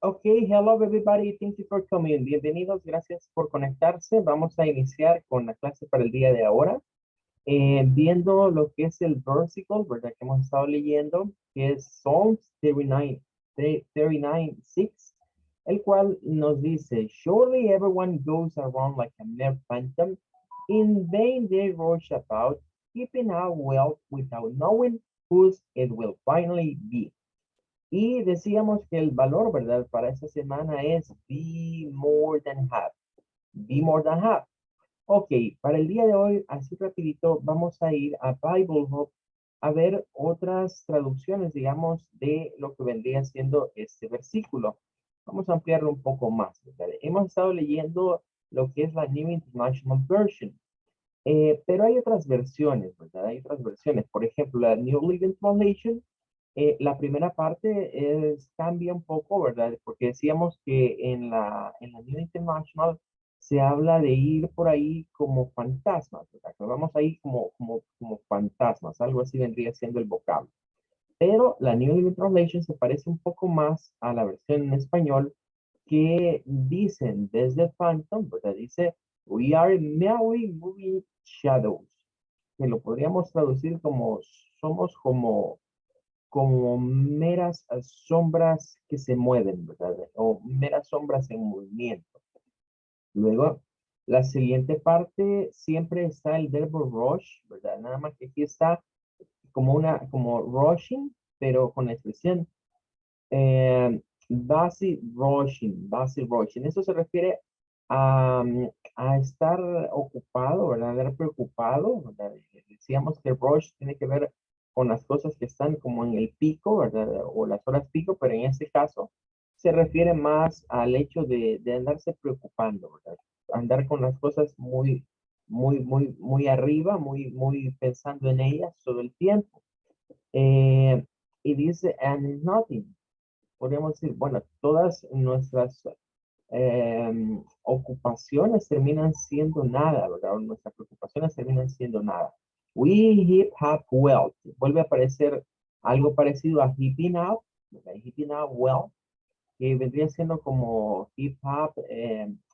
Okay, hello everybody, thank you for coming. Bienvenidos, gracias por conectarse. Vamos a iniciar con la clase para el día de ahora. Viendo lo que es el versicle, ¿verdad? Que hemos estado leyendo, que es Psalms 39, 39:6, el cual nos dice, Surely everyone goes around like a mere phantom. In vain they rush about, keeping out wealth without knowing whose it will finally be. Y decíamos que el valor, ¿verdad? Para esta semana es be more than have. Be more than have. Ok, para el día de hoy, así rapidito, vamos a ir a Bible Hub a ver otras traducciones, digamos, de lo que vendría siendo este versículo. Vamos a ampliarlo un poco más, ¿verdad? Hemos estado leyendo lo que es la New International Version, pero hay otras versiones, ¿verdad? Hay otras versiones. Por ejemplo, la New Living Translation, la primera parte cambia un poco, ¿verdad? Porque decíamos que en la New International se habla de ir por ahí como fantasmas, ¿verdad? Que vamos ahí como fantasmas, algo así vendría siendo el vocablo. Pero la New Living Translation se parece un poco más a la versión en español que dicen desde Phantom, ¿verdad? Dice, we are merely moving shadows, que lo podríamos traducir como somos como meras sombras que se mueven, ¿verdad? O meras sombras en movimiento. Luego, la siguiente parte siempre está el verbo rush, ¿verdad? Nada más que aquí está como rushing, pero con la expresión busy rushing. Eso se refiere a estar ocupado, ¿verdad? A estar preocupado, ¿verdad? Decíamos que rush tiene que ver con las cosas que están como en el pico, ¿verdad? O las horas pico, pero en este caso se refiere más al hecho de andarse preocupando, ¿verdad? Andar con las cosas muy arriba, muy pensando en ellas todo el tiempo. Eh, y dice, and nothing. Podríamos decir, bueno, todas nuestras ocupaciones terminan siendo nada, ¿verdad? O nuestras preocupaciones terminan siendo nada. We hip hop well. Vuelve a aparecer algo parecido a hipping up, ¿verdad? Hipping up well, que vendría siendo como hip hop,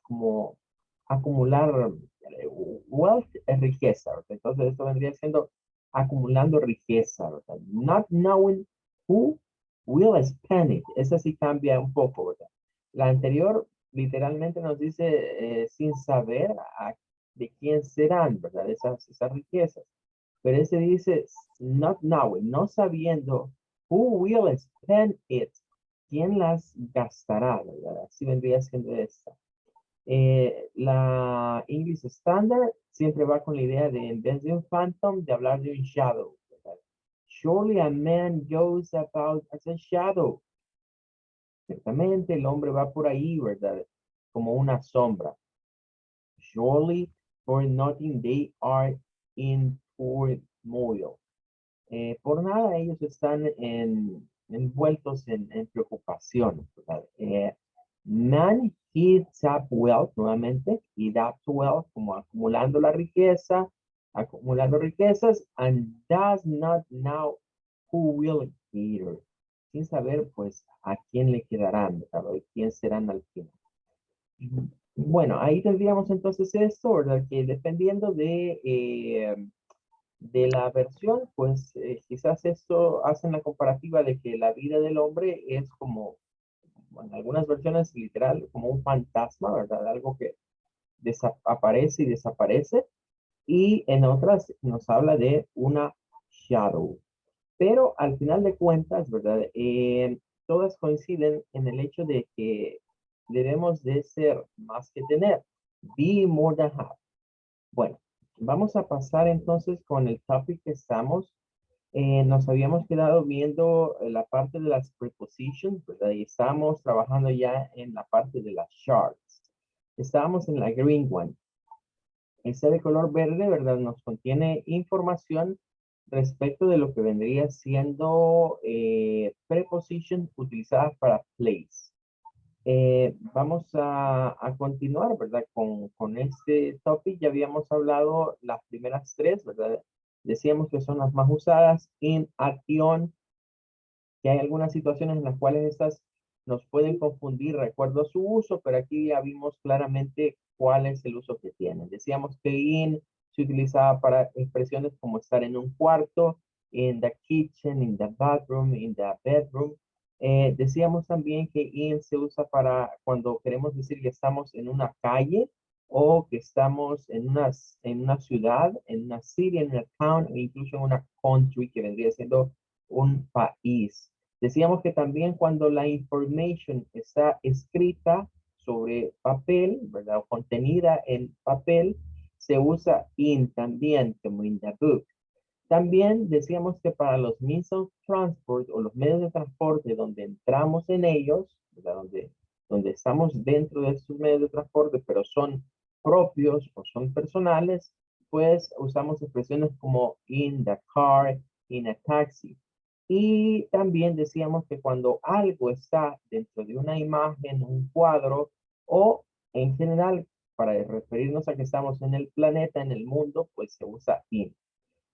como acumular wealth es riqueza, ¿verdad? Entonces esto vendría siendo acumulando riqueza, ¿verdad? Not knowing who will spend it. Esa sí cambia un poco, ¿verdad? La anterior literalmente nos dice sin saber de quién serán, ¿verdad? Esas riquezas. Pero ese dice not knowing, no sabiendo who will spend it. ¿Quién las gastará, verdad? Así vendría siendo esta. La English Standard siempre va con la idea de, en vez de un phantom, de hablar de un shadow, ¿verdad? Surely a man goes about as a shadow. Ciertamente el hombre va por ahí, ¿verdad? Como una sombra. Surely for nothing they are in turmoil. Por nada ellos están envueltos en preocupación, ¿verdad? Man heaps up wealth, nuevamente, heat up wealth, como acumulando riquezas, and does not know who will hear, sin saber, pues, a quién le quedarán, ¿verdad? ¿Y quién serán al final? Bueno, ahí tendríamos entonces esto, ¿verdad? Que dependiendo de la versión, pues quizás esto hacen la comparativa de que la vida del hombre es como, en algunas versiones literal, como un fantasma, ¿verdad? Algo que aparece y desaparece, y en otras nos habla de una shadow. Pero al final de cuentas, ¿verdad? Todas coinciden en el hecho de que debemos de ser más que tener. Be more than have. Bueno, vamos a pasar entonces con el topic que estamos. Nos habíamos quedado viendo la parte de las prepositions, ¿verdad? Y estábamos trabajando ya en la parte de las charts. Estábamos en la green one. Esta de color verde, ¿verdad? Nos contiene información respecto de lo que vendría siendo preposition utilizadas para place. Vamos a continuar, ¿verdad? Con este topic. Ya habíamos hablado las primeras tres, ¿verdad? Decíamos que son las más usadas. In, acción, que hay algunas situaciones en las cuales estas nos pueden confundir de acuerdo a su uso, pero aquí ya vimos claramente cuál es el uso que tienen. Decíamos que in se utilizaba para expresiones como estar en un cuarto, in the kitchen, in the bathroom, in the bedroom. Decíamos también que in se usa para cuando queremos decir que estamos en una calle o que estamos en una ciudad, en una city, en una town, o incluso en una country, que vendría siendo un país. Decíamos que también cuando la information está escrita sobre papel, ¿verdad? O contenida en papel, se usa in también, como in the book. También decíamos que para los means of transport o los medios de transporte donde entramos en ellos, ¿verdad? Donde estamos dentro de estos medios de transporte, pero son propios o son personales, pues usamos expresiones como in the car, in a taxi. Y también decíamos que cuando algo está dentro de una imagen, un cuadro, o en general, para referirnos a que estamos en el planeta, en el mundo, pues se usa in.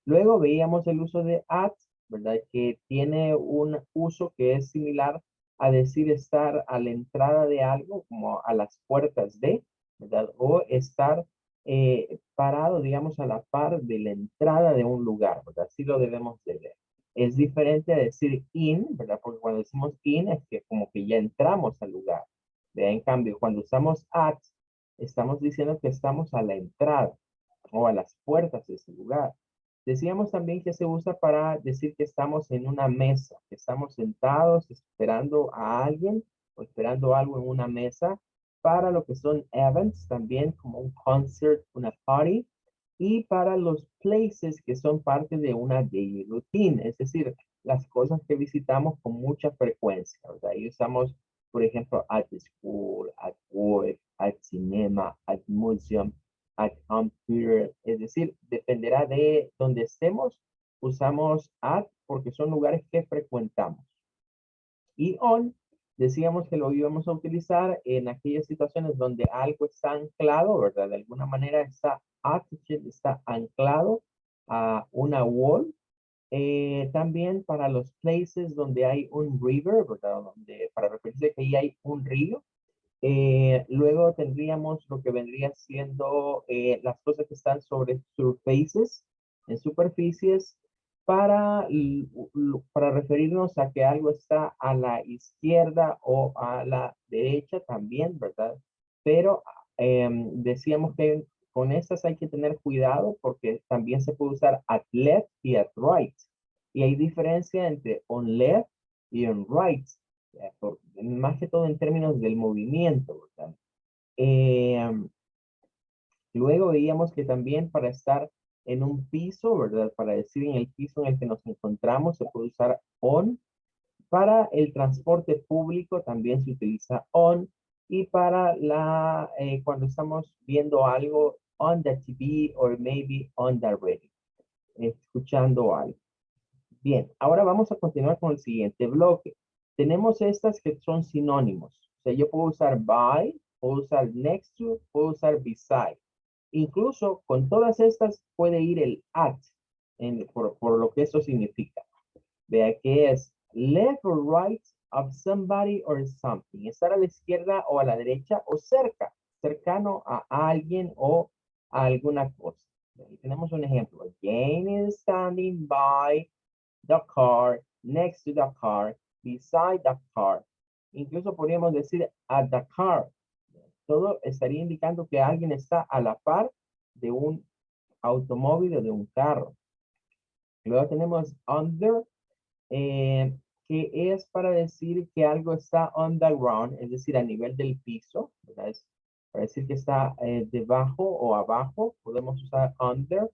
Luego veíamos el uso de at, ¿verdad? Que tiene un uso que es similar a decir estar a la entrada de algo, como a las puertas de, ¿verdad? O estar parado, digamos, a la par de la entrada de un lugar, ¿verdad? Así lo debemos de ver. Es diferente a decir in, ¿verdad? Porque cuando decimos in es que como que ya entramos al lugar. ¿Verdad? En cambio, cuando usamos at, estamos diciendo que estamos a la entrada o a las puertas de ese lugar. Decíamos también que se usa para decir que estamos en una mesa, que estamos sentados esperando a alguien o esperando algo en una mesa para lo que son events también como un concert, una party y para los places que son parte de una daily routine, es decir, las cosas que visitamos con mucha frecuencia, ¿verdad? Y usamos, por ejemplo, at the school, at work, at cinema, at museum, at computer, es decir, dependerá de donde estemos, usamos at porque son lugares que frecuentamos. Y on, decíamos que lo íbamos a utilizar en aquellas situaciones donde algo está anclado, ¿verdad? De alguna manera está attached, está anclado a una wall. También para los places donde hay un river, ¿verdad? Donde, para referirse que ahí hay un río. Luego tendríamos lo que vendría siendo las cosas que están sobre surfaces, en superficies, para referirnos a que algo está a la izquierda o a la derecha también, ¿verdad? Pero decíamos que con estas hay que tener cuidado porque también se puede usar at left y at right. Y hay diferencia entre on left y on right más que todo en términos del movimiento, ¿verdad? Eh, Luego veíamos que también para estar en un piso, ¿verdad? Para decir en el piso en el que nos encontramos, se puede usar on. Para el transporte público también se utiliza on. Y para cuando estamos viendo algo on the TV or maybe on the radio, escuchando algo. Bien, ahora vamos a continuar con el siguiente bloque. Tenemos estas que son sinónimos. O sea, yo puedo usar by, puedo usar next to, puedo usar beside. Incluso con todas estas puede ir el at, por lo que eso significa. Vea que es left or right of somebody or something. Estar a la izquierda o a la derecha o cerca, cercano a alguien o a alguna cosa. Ahí tenemos un ejemplo. Jane is standing by the car, next to the car, beside the car. Incluso podríamos decir at the car. Todo estaría indicando que alguien está a la par de un automóvil o de un carro. Luego tenemos under, eh, que es para decir que algo está on the ground, es decir, a nivel del piso, ¿verdad? Es para decir que está debajo o abajo, podemos usar under.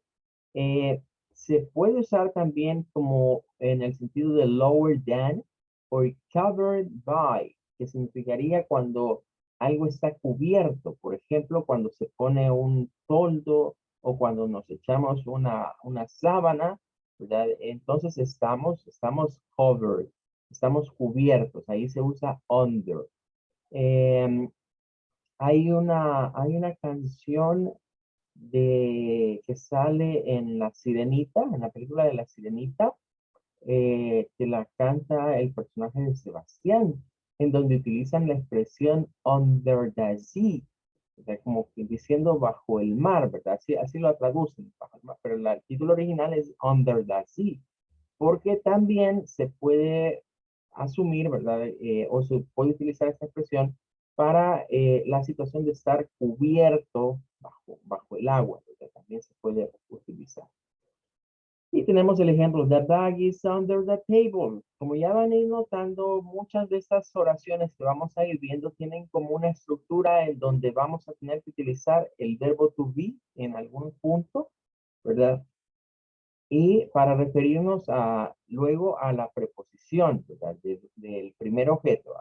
Eh, Se puede usar también como en el sentido de lower than o covered by, que significaría cuando algo está cubierto. Por ejemplo, cuando se pone un toldo o cuando nos echamos una sábana, ¿verdad? Entonces estamos covered, estamos cubiertos. Ahí se usa under. Em, hay una canción que sale en La Sirenita, en la película de La Sirenita, que la canta el personaje de Sebastián. en donde utilizan la expresión under the sea, o sea, como que diciendo bajo el mar, ¿verdad? Así lo traducen, bajo el mar, pero el título original es under the sea, porque también se puede asumir, ¿verdad? O se puede utilizar esta expresión para la situación de estar cubierto bajo el agua, ¿verdad? También se puede utilizar. Y tenemos el ejemplo, the bag is under the table. Como ya van a ir notando, muchas de estas oraciones que vamos a ir viendo tienen como una estructura en donde vamos a tener que utilizar el verbo to be en algún punto, ¿verdad? Y para referirnos luego a la preposición, ¿verdad? Del primer objeto.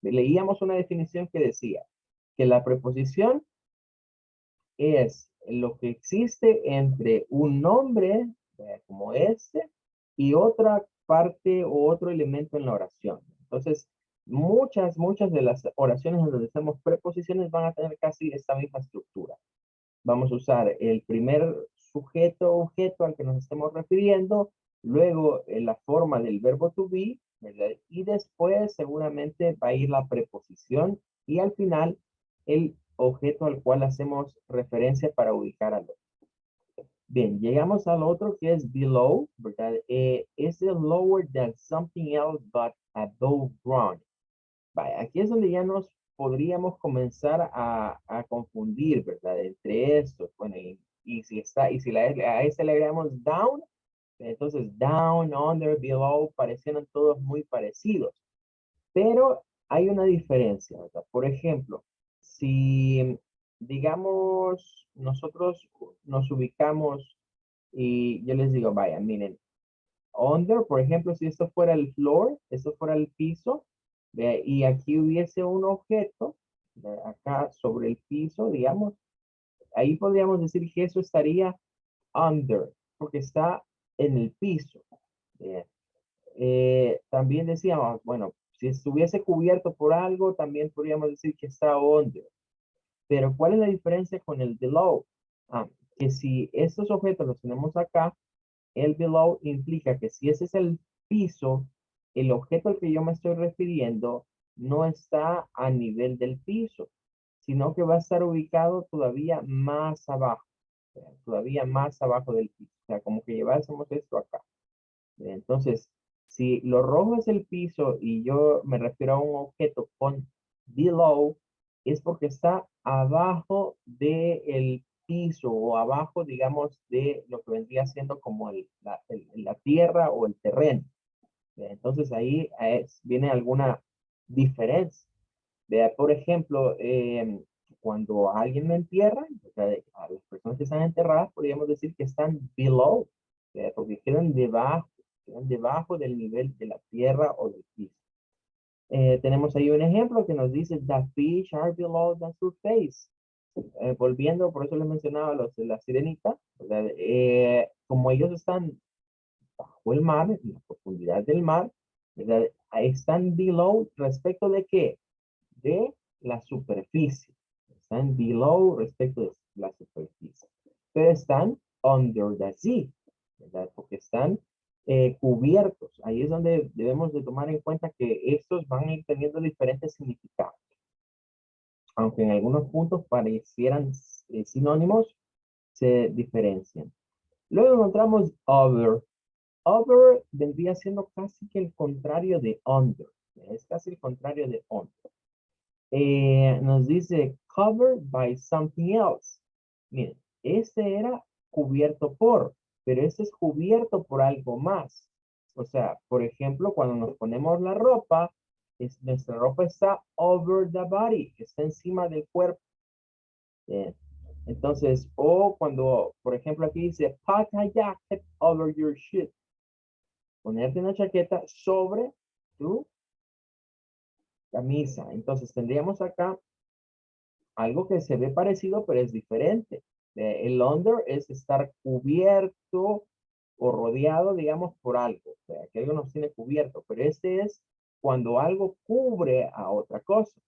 Leíamos una definición que decía que la preposición es lo que existe entre un nombre, como este, y otra parte o otro elemento en la oración. Entonces, muchas de las oraciones donde hacemos preposiciones van a tener casi esta misma estructura. Vamos a usar el primer sujeto objeto al que nos estemos refiriendo, luego la forma del verbo to be, ¿verdad? Y después seguramente va a ir la preposición y al final el objeto al cual hacemos referencia para ubicar al otro. Bien, llegamos al otro que es below, ¿verdad? Es el lower than something else but above ground. Vaya, aquí es donde ya nos podríamos comenzar a confundir, ¿verdad? Entre estos. Bueno, y si está, y si a este le agregamos down, entonces down, under, below, parecieran todos muy parecidos. Pero hay una diferencia, ¿verdad? Por ejemplo, si, digamos, nosotros nos ubicamos y yo les digo, vaya, miren, under, por ejemplo, si esto fuera el floor, esto fuera el piso, y aquí hubiese un objeto, acá sobre el piso, digamos, ahí podríamos decir que eso estaría under, porque está en el piso. ¿Ve? También decíamos, bueno, si estuviese cubierto por algo, también podríamos decir que está under. Pero ¿cuál es la diferencia con el below? Que si estos objetos los tenemos acá, el below implica que si ese es el piso, el objeto al que yo me estoy refiriendo no está a nivel del piso, sino que va a estar ubicado todavía más abajo, todavía más abajo del piso. O sea, como que llevásemos esto acá. Entonces, si lo rojo es el piso y yo me refiero a un objeto con below, es porque está abajo del piso o abajo, digamos, de lo que vendría siendo como la tierra o el terreno. Entonces ahí viene alguna diferencia. Vea, por ejemplo, cuando alguien me entierra, o sea, a las personas que están enterradas, podríamos decir que están below, porque quedan debajo del nivel de la tierra o del piso. Tenemos ahí un ejemplo que nos dice, the fish are below the surface. Volviendo, por eso les mencionaba los de la sirenita, ¿verdad? Como ellos están bajo el mar, en la profundidad del mar, ¿verdad? Están below respecto de qué? De la superficie. Están below respecto de la superficie. Pero están under the sea, ¿verdad? Porque están cubiertos. Ahí es donde debemos de tomar en cuenta que estos van a ir teniendo diferentes significados. Aunque en algunos puntos parecieran sinónimos, se diferencian. Luego encontramos over. Over vendría siendo casi que el contrario de under. Es casi el contrario de under. Nos dice covered by something else. Miren, este era cubierto por, pero este es cubierto por algo más. O sea, por ejemplo, cuando nos ponemos la ropa, nuestra ropa está over the body, está encima del cuerpo. Entonces, o cuando, por ejemplo, aquí dice put a jacket over your shoe. Ponerte una chaqueta sobre tu camisa. Entonces, tendríamos acá algo que se ve parecido, pero es diferente. El under es estar cubierto o rodeado, digamos, por algo. O sea, que algo nos tiene cubierto, pero este es cuando algo cubre a otra cosa.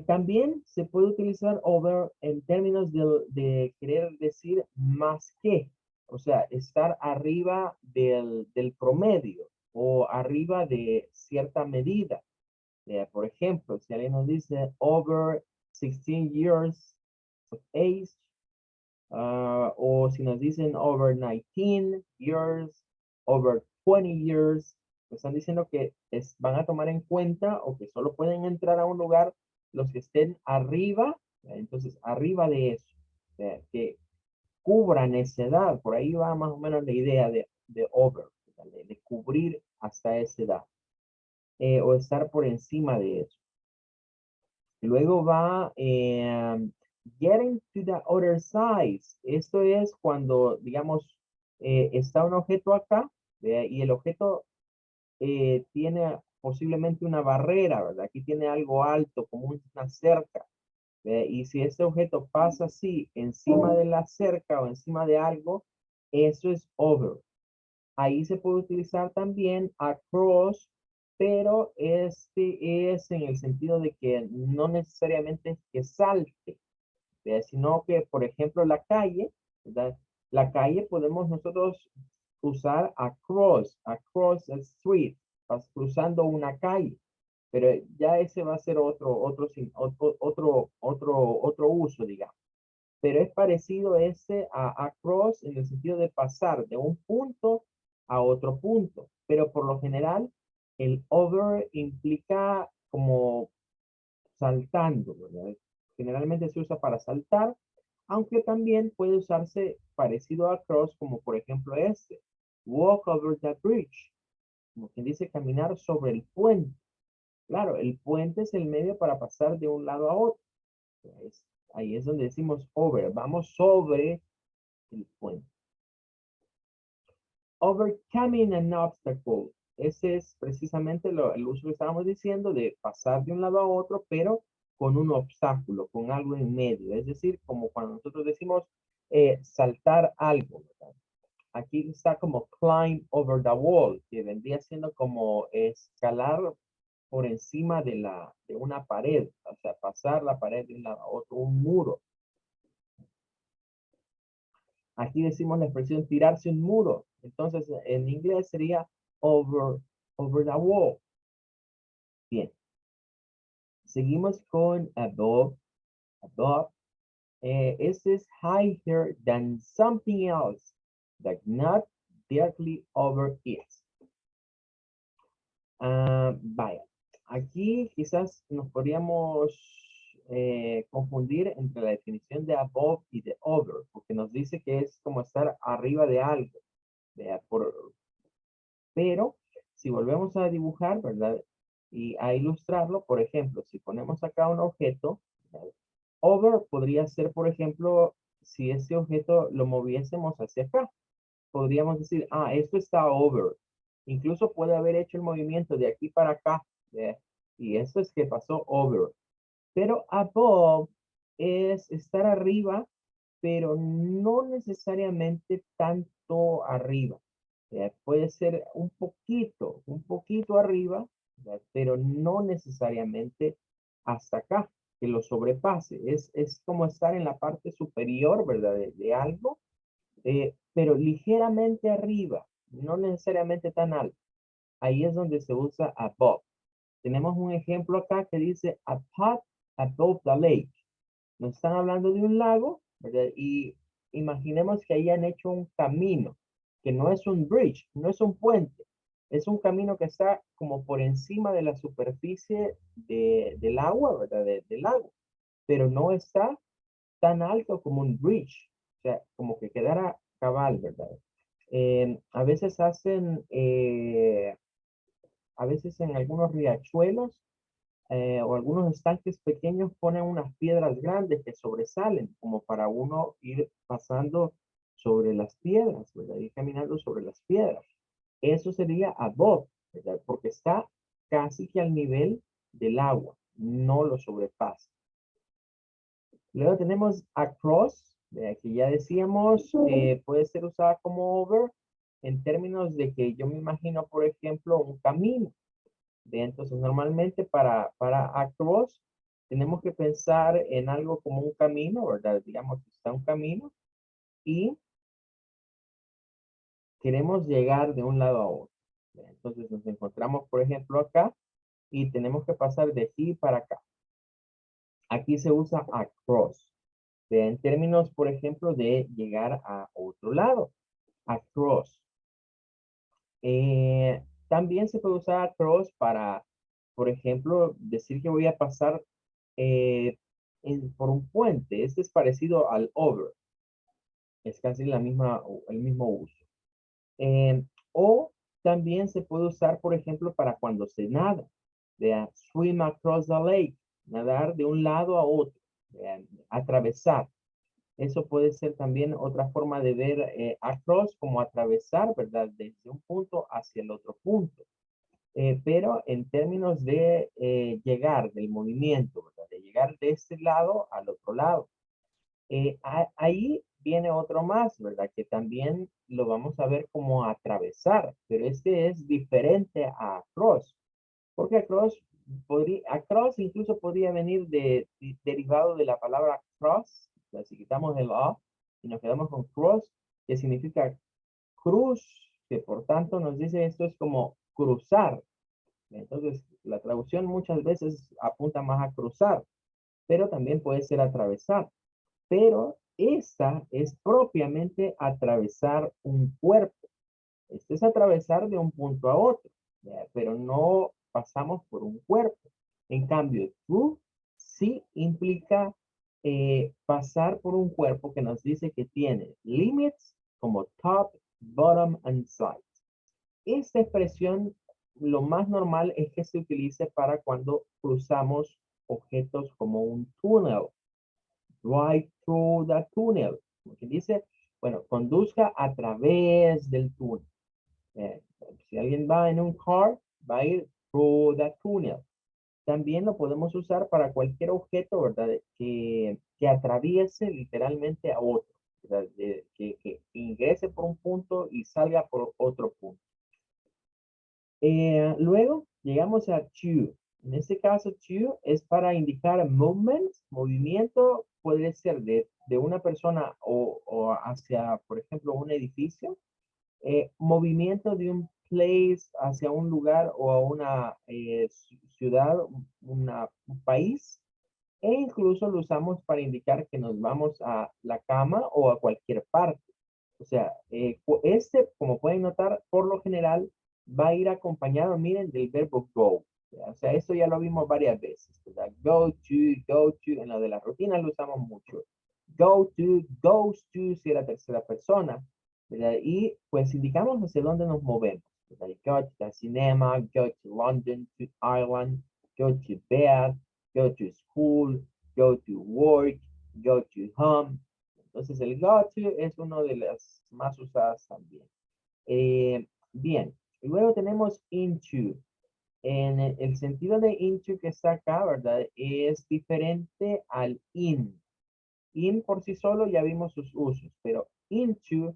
También se puede utilizar over en términos de querer decir más que, o sea, estar arriba del promedio. o arriba de cierta medida. Por ejemplo, si alguien nos dice over 16 years of age, o si nos dicen over 19 years, over 20 years, pues están diciendo que van a tomar en cuenta o que solo pueden entrar a un lugar los que estén arriba, entonces arriba de eso, que cubran esa edad. Por ahí va más o menos la idea de over, de cubrir hasta esa edad, o estar por encima de eso. Luego va getting to the other side. Esto es cuando, digamos, está un objeto acá, y el objeto tiene posiblemente una barrera, ¿verdad? Aquí tiene algo alto, como una cerca. Y si este objeto pasa así encima de la cerca o encima de algo, eso es over. Ahí se puede utilizar también across, pero este es en el sentido de que no necesariamente es que salte, sino que, por ejemplo, la calle, ¿verdad? La calle podemos nosotros usar across the street, vas cruzando una calle, pero ya ese va a ser otro uso, digamos. Pero es parecido ese a across en el sentido de pasar de un punto a otro punto. Pero por lo general, el over implica como saltando, ¿verdad? Generalmente se usa para saltar, aunque también puede usarse parecido a cross, como por ejemplo este, walk over the bridge, como quien dice caminar sobre el puente. Claro, el puente es el medio para pasar de un lado a otro. Entonces, ahí es donde decimos over, vamos sobre el puente. Overcoming an obstacle. Ese es precisamente el uso que estábamos diciendo de pasar de un lado a otro, pero con un obstáculo, con algo en medio. Es decir, como cuando nosotros decimos saltar algo, ¿verdad? Aquí está como climb over the wall, que vendría siendo como escalar por encima de una pared, o sea, pasar la pared de un lado a otro, un muro. Aquí decimos la expresión tirarse un muro. Entonces, en inglés sería over the wall. Bien. Seguimos con above. Above. Este es higher than something else that not directly over it. Vaya. Aquí quizás nos podríamos confundir entre la definición de above y de over, porque nos dice que es como estar arriba de algo. Pero si volvemos a dibujar, ¿verdad? Y a ilustrarlo, por ejemplo, si ponemos acá un objeto, ¿verdad? Over podría ser, por ejemplo, si ese objeto lo moviésemos hacia acá, podríamos decir, esto está over. Incluso puede haber hecho el movimiento de aquí para acá, ¿verdad? Y eso es que pasó over. Pero above es estar arriba, pero no necesariamente tanto arriba. Puede ser un poquito arriba, ¿verdad? Pero no necesariamente hasta acá, que lo sobrepase. Es como estar en la parte superior, ¿verdad? De algo, pero ligeramente arriba, no necesariamente tan alto. Ahí es donde se usa above. Tenemos un ejemplo acá que dice a path above the lake. Nos están hablando de un lago, ¿verdad? Y imaginemos que hayan hecho un camino, que no es un bridge, no es un puente, es un camino que está como por encima de la superficie del agua, ¿verdad? Del lago, pero no está tan alto como un bridge, o sea, como que quedara cabal, ¿verdad? A veces a veces en algunos riachuelos o algunos estanques pequeños ponen unas piedras grandes que sobresalen, como para uno ir pasando sobre las piedras, ¿verdad? Ir caminando sobre las piedras. Eso sería above, ¿verdad? Porque está casi que al nivel del agua, no lo sobrepasa. Luego tenemos across, que ya decíamos, puede ser usada como over en términos de que yo me imagino, por ejemplo, un camino. Entonces, normalmente para across tenemos que pensar en algo como un camino, ¿verdad? Digamos que está un camino y queremos llegar de un lado a otro. Entonces nos encontramos, por ejemplo, acá y tenemos que pasar de aquí para acá. Aquí se usa across. En términos, por ejemplo, de llegar a otro lado. Across. También se puede usar across para, por ejemplo, decir que voy a pasar por un puente. Este es parecido al over. Es casi el mismo uso. O también se puede usar, por ejemplo, para cuando se nada. Vean, swim across the lake. Nadar de un lado a otro. Vean, atravesar. Eso puede ser también otra forma de ver across como atravesar, ¿verdad? Desde un punto hacia el otro punto. Pero en términos de llegar, del movimiento, ¿verdad? De llegar de este lado al otro lado. Ahí viene otro más, ¿verdad? Que también lo vamos a ver como atravesar, pero este es diferente a across, porque across incluso podría venir derivado de la palabra cross, o sea, si quitamos el A y nos quedamos con cross, que significa cruz, que por tanto nos dice esto es como cruzar. Entonces, la traducción muchas veces apunta más a cruzar, pero también puede ser atravesar. Pero esta es propiamente atravesar un cuerpo. Este es atravesar de un punto a otro, ¿ya? Pero no pasamos por un cuerpo. En cambio, through sí implica pasar por un cuerpo que nos dice que tiene limits como top, bottom, and side. Esta expresión, lo más normal es que se utilice para cuando cruzamos objetos como un túnel, right through the tunnel. Como que dice, bueno, conduzca a través del túnel. Eh, si alguien va en un car, va a ir through the tunnel. También lo podemos usar para cualquier objeto, ¿verdad? Que atraviese literalmente a otro, ¿verdad? Que ingrese por un punto y salga por otro punto. Luego llegamos a to. En este caso, to es para indicar movement, movimiento, puede ser de una persona o hacia, por ejemplo, un edificio. Movimiento de un place hacia un lugar o a una ciudad, un país. E incluso lo usamos para indicar que nos vamos a la cama o a cualquier parte. O sea, este, como pueden notar, por lo general va a ir acompañado, miren, del verbo go. O sea, esto ya lo vimos varias veces, ¿verdad? Go to, en la de la rutina lo usamos mucho. Go to, goes to, si es la tercera persona, ¿verdad? Y pues indicamos hacia dónde nos movemos, ¿verdad? Go to the cinema, go to London, to Ireland, go to bed, go to school, go to work, go to home. Entonces el go to es uno de las más usadas también. Bien, luego tenemos into. En el sentido de into que está acá, ¿verdad? Es diferente al in. In por sí solo ya vimos sus usos, pero into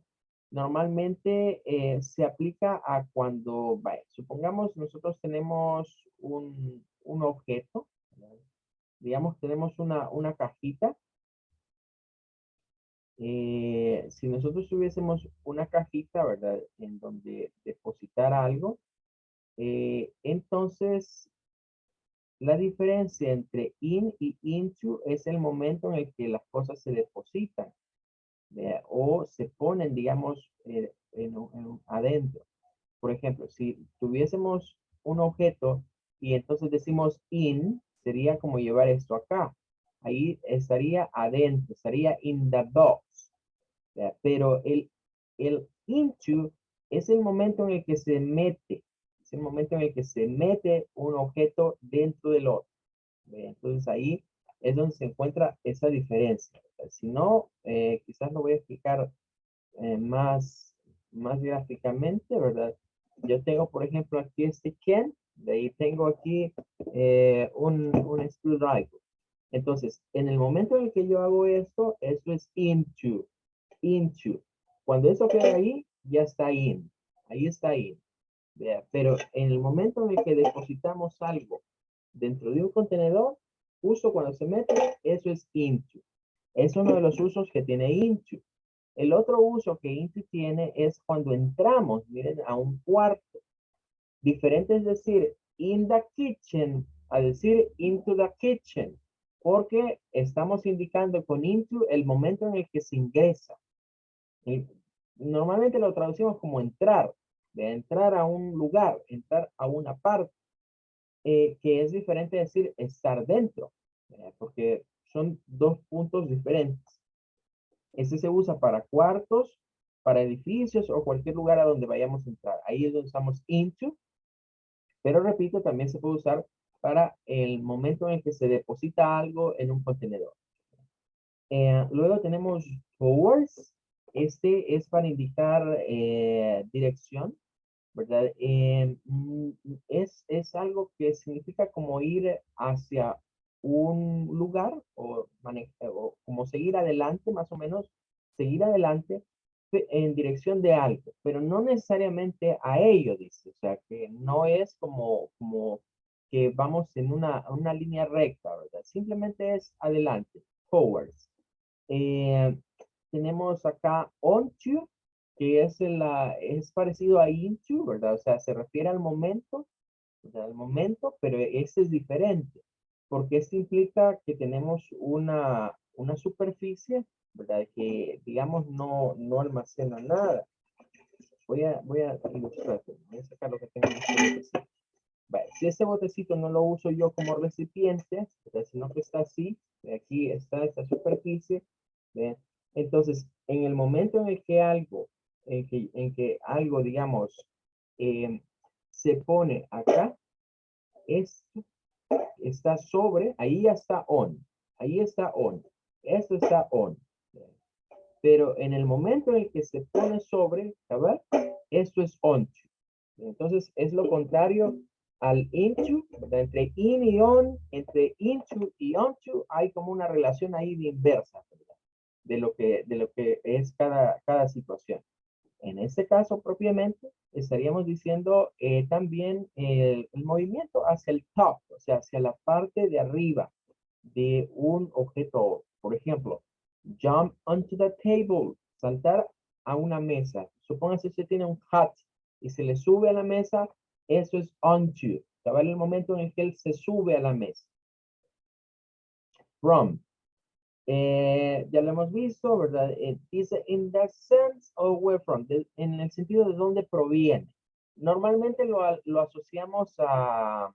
normalmente se aplica a cuando, vaya, supongamos nosotros tenemos un objeto, ¿verdad? Digamos, tenemos una cajita. Si nosotros tuviésemos una cajita, ¿verdad? En donde depositar algo, entonces la diferencia entre in y into es el momento en el que las cosas se depositan, o se ponen, digamos, adentro. Por ejemplo, si tuviésemos un objeto y entonces decimos in, sería como llevar esto acá. Ahí estaría adentro, estaría in the box. Pero el into es el momento en el que se mete, es el momento en el que se mete un objeto dentro del otro. Entonces ahí es donde se encuentra esa diferencia. Si no, quizás lo voy a explicar más gráficamente, ¿verdad? Yo tengo, por ejemplo, aquí este Ken, de ahí tengo aquí un screwdriver. Entonces, en el momento en el que yo hago esto, eso es into. Cuando eso queda ahí, ya está in. Ahí está in. Vea, pero en el momento en el que depositamos algo dentro de un contenedor, justo cuando se mete, eso es into. Es uno de los usos que tiene into. El otro uso que into tiene es cuando entramos, miren, a un cuarto. Diferente es decir in the kitchen a decir into the kitchen, porque estamos indicando con into el momento en el que se ingresa. Y normalmente lo traducimos como entrar, de entrar a un lugar, entrar a una parte, que es diferente de decir estar dentro, porque son dos puntos diferentes. Este se usa para cuartos, para edificios o cualquier lugar a donde vayamos a entrar. Ahí es donde usamos into, pero repito, también se puede usar para el momento en el que se deposita algo en un contenedor. Luego tenemos towards. Este es para indicar dirección, ¿verdad? Es algo que significa como ir hacia un lugar o como seguir adelante, más o menos, seguir adelante en dirección de algo, pero no necesariamente a ello, dice. O sea, que no es como que vamos en una línea recta, ¿verdad? Simplemente es adelante, towards. Eh, tenemos acá onto, que es parecido a into, ¿verdad? O sea, se refiere al momento, o sea, al momento, pero ese es diferente, porque esto implica que tenemos una superficie, ¿verdad? Que, digamos, no almacena nada. Voy a ilustrarte, voy a sacar lo que tengo en este botecito. Vale, si este botecito no lo uso yo como recipiente, ¿verdad? Sino que está así, aquí está esta superficie, ¿verdad? Entonces, en el momento en el que algo, algo, digamos, eh, se pone acá, esto está sobre, ahí ya está on, ahí está on, esto está on. Pero en el momento en el que se pone sobre, ¿verdad? Esto es on. Entonces, es lo contrario al into, ¿verdad? Entre in y on, entre into y onto, hay como una relación ahí de inversa, ¿verdad? De lo que es cada situación. En este caso propiamente, estaríamos diciendo también el movimiento hacia el top, o sea, hacia la parte de arriba de un objeto. Por ejemplo, jump onto the table, saltar a una mesa. Supóngase que usted tiene un hat y se le sube a la mesa, eso es onto. Saber el momento en el que él se sube a la mesa. From. Ya lo hemos visto, ¿verdad? Dice in the sense of where from, en el sentido de dónde proviene. Normalmente lo asociamos a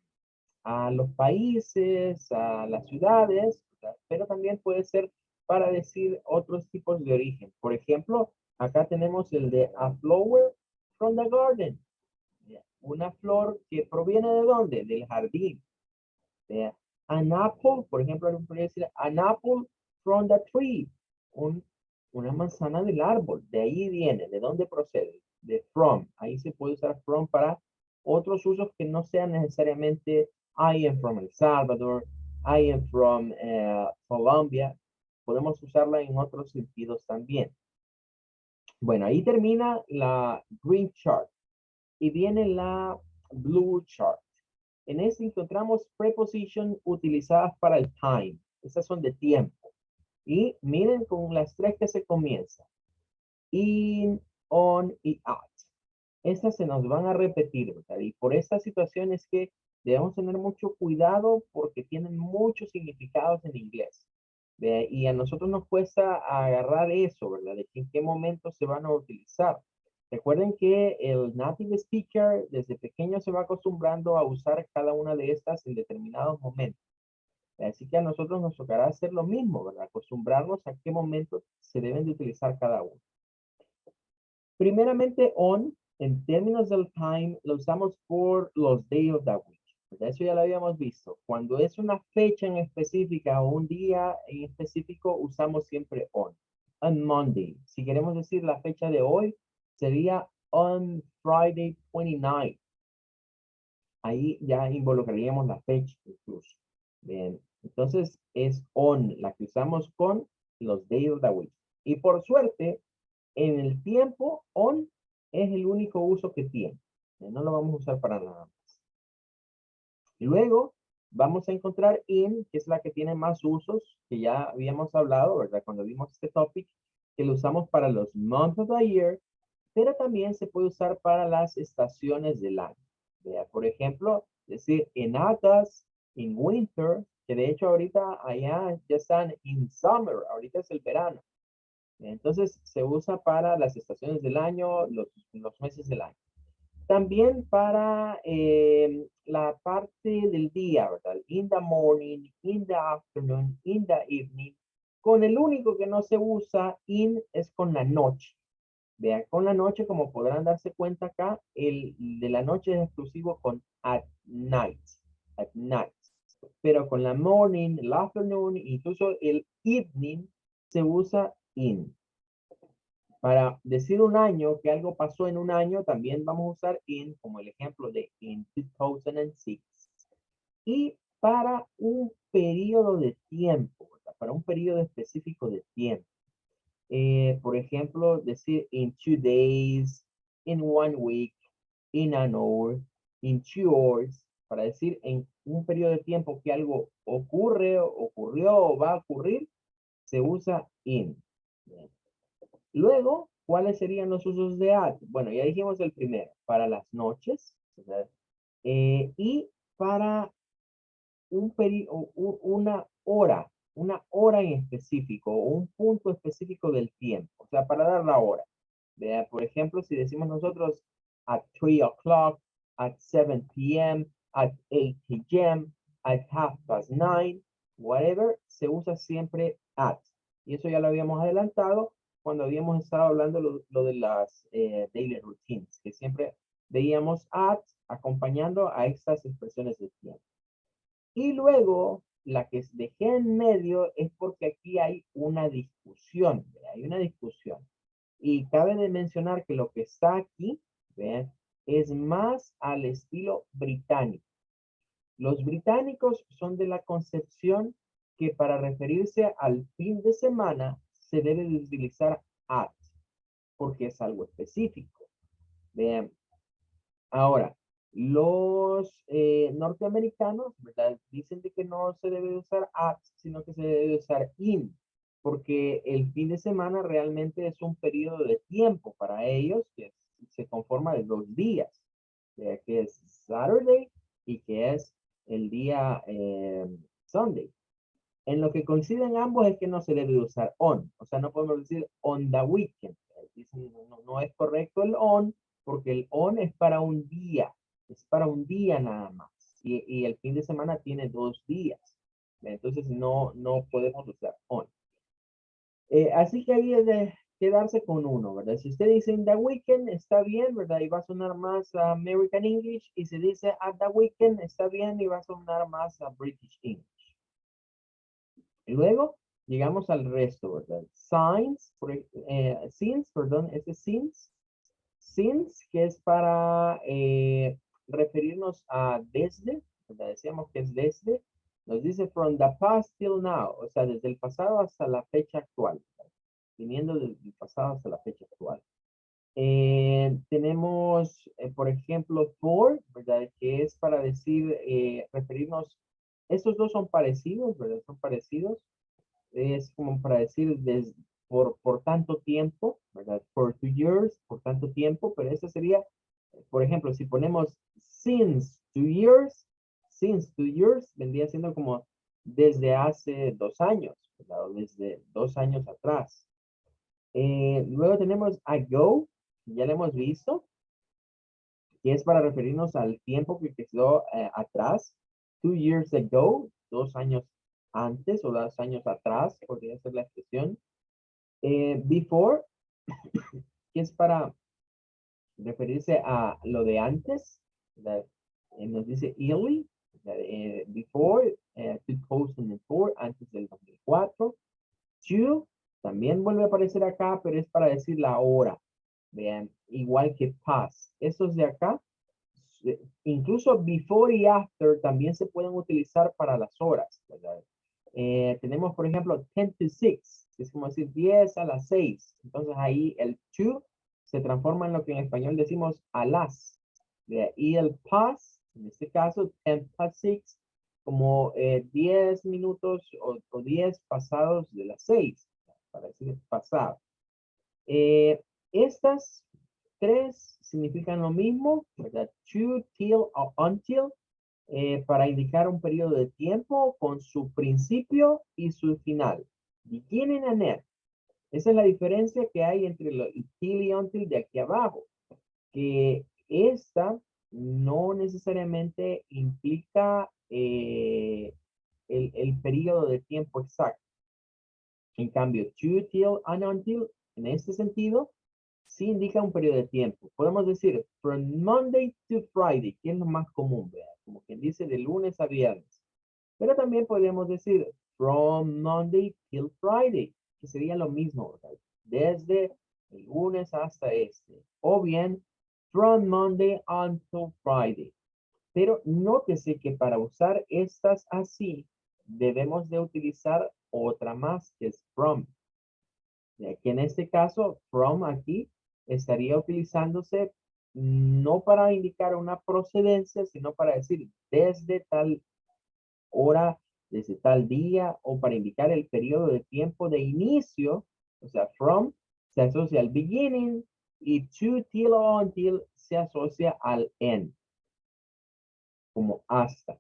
los países, a las ciudades, ¿verdad? Pero también puede ser para decir otros tipos de origen. Por ejemplo, acá tenemos el de a flower from the garden. Una flor que proviene de dónde? Del jardín. An apple, por ejemplo, podría decir an apple from the tree. Un, una manzana del árbol. De ahí viene. ¿De dónde procede? De from. Ahí se puede usar from para otros usos que no sean necesariamente I am from El Salvador, I am from Colombia. Podemos usarla en otros sentidos también. Bueno, ahí termina la green chart y viene la blue chart. En este encontramos preposition utilizadas para el time. Estas son de tiempo. Y miren con las tres que se comienzan. In, on y out. Estas se nos van a repetir, ¿verdad? Y por esta situación es que debemos tener mucho cuidado porque tienen muchos significados en inglés. ¿Ve? Y a nosotros nos cuesta agarrar eso, ¿verdad? De en qué momento se van a utilizar. Recuerden que el native speaker desde pequeño se va acostumbrando a usar cada una de estas en determinados momentos. Así que a nosotros nos tocará hacer lo mismo, ¿verdad? Acostumbrarnos a qué momentos se deben de utilizar cada uno. Primeramente, on, en términos del time, lo usamos por los days of the week. ¿Verdad? Eso ya lo habíamos visto. Cuando es una fecha en específica o un día en específico, usamos siempre on. On Monday. Si queremos decir la fecha de hoy, sería on Friday 29. Ahí ya involucraríamos la fecha incluso. Bien. Entonces es on, la que usamos con los days of the week. Y por suerte, en el tiempo, on es el único uso que tiene. No lo vamos a usar para nada más. Y luego vamos a encontrar in, que es la que tiene más usos, que ya habíamos hablado, ¿verdad? Cuando vimos este topic, que lo usamos para los months of the year, pero también se puede usar para las estaciones del año. Vea, por ejemplo, decir in August, in winter, que de hecho ahorita allá ya están in summer, ahorita es el verano. Entonces se usa para las estaciones del año, los meses del año. También para la parte del día, ¿verdad? In the morning, in the afternoon, in the evening. Con el único que no se usa in es con la noche. Vean, con la noche, como podrán darse cuenta acá, el de la noche es exclusivo con at night. At night. Pero con la morning, el afternoon, incluso el evening, se usa in. Para decir un año, que algo pasó en un año, también vamos a usar in, como el ejemplo de in 2006. Y para un periodo de tiempo, ¿verdad? Para un periodo específico de tiempo. Por ejemplo, decir in 2 days, in 1 week, in an hour, in 2 hours, para decir en un periodo de tiempo que algo ocurre, ocurrió o va a ocurrir, se usa in. Bien. Luego, ¿cuáles serían los usos de at? Bueno, ya dijimos el primero, para las noches, ¿verdad? Y para una hora en específico, o un punto específico del tiempo, o sea, para dar la hora. Vea, por ejemplo, si decimos nosotros at 3 o'clock, at 7 p.m., at 8 p.m., at 9:30, whatever, se usa siempre at. Y eso ya lo habíamos adelantado cuando habíamos estado hablando lo de las daily routines, que siempre veíamos at acompañando a estas expresiones de tiempo. Y luego, la que dejé en medio es porque aquí hay una discusión, ¿ve? Hay una discusión. Y cabe de mencionar que lo que está aquí, ¿ve? Es más al estilo británico. Los británicos son de la concepción que para referirse al fin de semana se debe de utilizar at, porque es algo específico. Vean, ahora, los norteamericanos, ¿verdad? Dicen de que no se debe usar at, sino que se debe usar in, porque el fin de semana realmente es un periodo de tiempo para ellos que se conforma de 2 días, que es Saturday y que es el día Sunday. En lo que coinciden ambos es que no se debe usar on, o sea, no podemos decir on the weekend. Dicen, no es correcto el on, porque el on es para un día, es para un día nada más. Y el fin de semana tiene 2 días. Entonces no podemos usar on. Así que ahí es de quedarse con uno, ¿verdad? Si usted dice in the weekend, está bien, ¿verdad? Y va a sonar más American English. Y si dice at the weekend, está bien y va a sonar más British English. Y luego llegamos al resto, ¿verdad? Since, perdón, este es since, que es para referirnos a desde, ¿verdad? Decíamos que es desde. Nos dice from the past till now, o sea, desde el pasado hasta la fecha actual, ¿verdad? Viniendo del pasado hasta la fecha actual. Tenemos, por ejemplo, for, ¿verdad? Que es para decir, referirnos, estos dos son parecidos, ¿verdad? Son parecidos, es como para decir por tanto tiempo, ¿verdad? For 2 years, por tanto tiempo, pero eso sería, por ejemplo, si ponemos since 2 years, vendría siendo como desde hace 2 años, ¿verdad? O desde 2 años atrás. Luego tenemos ago, ya lo hemos visto, que es para referirnos al tiempo que quedó atrás. 2 years ago, 2 años antes o 2 años atrás, podría ser la expresión. Before, que es para referirse a lo de antes. Nos dice yearly, before 2004, antes del 2004. To, también vuelve a aparecer acá, pero es para decir la hora. Vean, igual que past. Estos de acá, incluso before y after también se pueden utilizar para las horas, ¿verdad? Tenemos, por ejemplo, 10 to 6, que es como decir 10 a las 6. Entonces ahí el to se transforma en lo que en español decimos a las. Y el past, en este caso, 10 past 6, como 10 minutos o 10 pasados de las 6, para decir pasado. Estas tres significan lo mismo, ¿verdad? To, till o until, para indicar un periodo de tiempo con su principio y su final. Beginning and end. Esa es la diferencia que hay entre el till y until de aquí abajo. Que esta no necesariamente implica el periodo de tiempo exacto. En cambio, to, till, and until, en este sentido, sí indica un periodo de tiempo. Podemos decir from Monday to Friday, que es lo más común, ¿verdad? Como quien dice de lunes a viernes. Pero también podemos decir from Monday till Friday, que sería lo mismo, ¿verdad? Desde el lunes hasta este. O bien from Monday until Friday. Pero nótese que para usar estas así, debemos de utilizar otra más, que es from. Que en este caso, from aquí estaría utilizándose no para indicar una procedencia, sino para decir desde tal hora, desde tal día, o para indicar el periodo de tiempo de inicio. O sea, from se asocia al beginning y to, till o until se asocia al end, como hasta.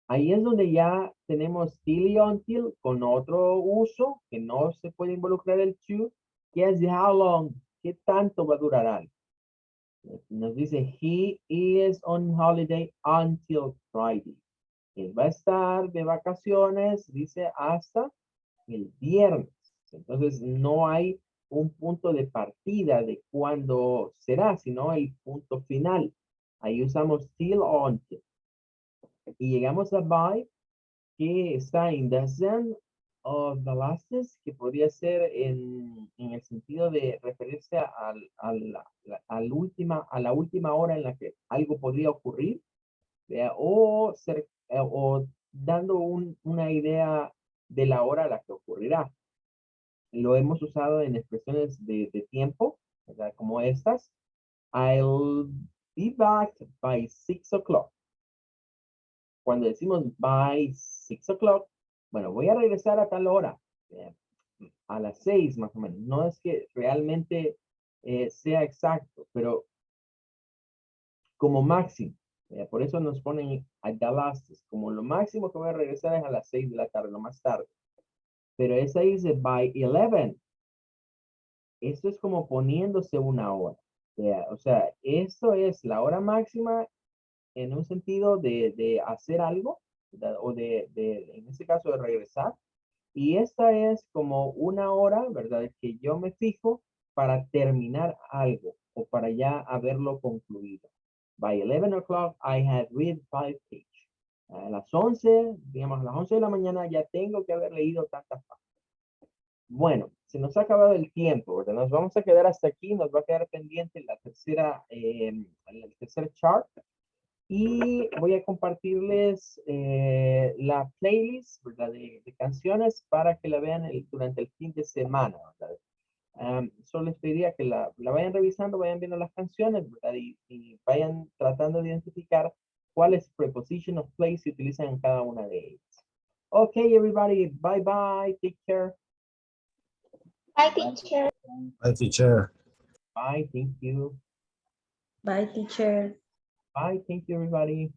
Ahí es donde ya tenemos till y until con otro uso que no se puede involucrar el to, que es de how long, qué tanto va a durar algo. Nos dice, he is on holiday until Friday. Él va a estar de vacaciones, dice, hasta el viernes. Entonces, no hay un punto de partida de cuándo será, sino el punto final. Ahí usamos till o until. Y llegamos a by, que está en the end of the lastest, que podría ser en el sentido de referirse a la última hora en la que algo podría ocurrir, o dando una idea de la hora a la que ocurrirá. Lo hemos usado en expresiones de tiempo, ¿verdad? Como estas. I'll be back by 6 o'clock. Cuando decimos by 6 o'clock, bueno, voy a regresar a tal hora, a las 6 más o menos. No es que realmente sea exacto, pero como máximo. Por eso nos ponen at the latest. Como lo máximo que voy a regresar es a las 6 de la tarde, lo más tarde. Pero esa dice by 11. Esto es como poniéndose una hora. O sea, esto es la hora máxima en un sentido de hacer algo, ¿verdad? O en este caso, de regresar. Y esta es como una hora, ¿verdad? Que yo me fijo para terminar algo o para ya haberlo concluido. By 11 o'clock, I had read 5 pages. A las 11, digamos, a las 11 de la mañana ya tengo que haber leído tantas páginas. Bueno, se nos ha acabado el tiempo, ¿verdad? Nos vamos a quedar hasta aquí, nos va a quedar pendiente el tercer chart. Y voy a compartirles la playlist, ¿verdad? De canciones para que la vean durante el fin de semana, ¿verdad? Solo les pediría que la vayan revisando, vayan viendo las canciones, ¿verdad? Y vayan tratando de identificar cuáles preposition of place se utilizan en cada una de ellas. Okay, everybody, bye bye, take care. Bye, teacher. Bye, teacher. Bye, thank you. Bye, teacher. Bye, thank you, everybody.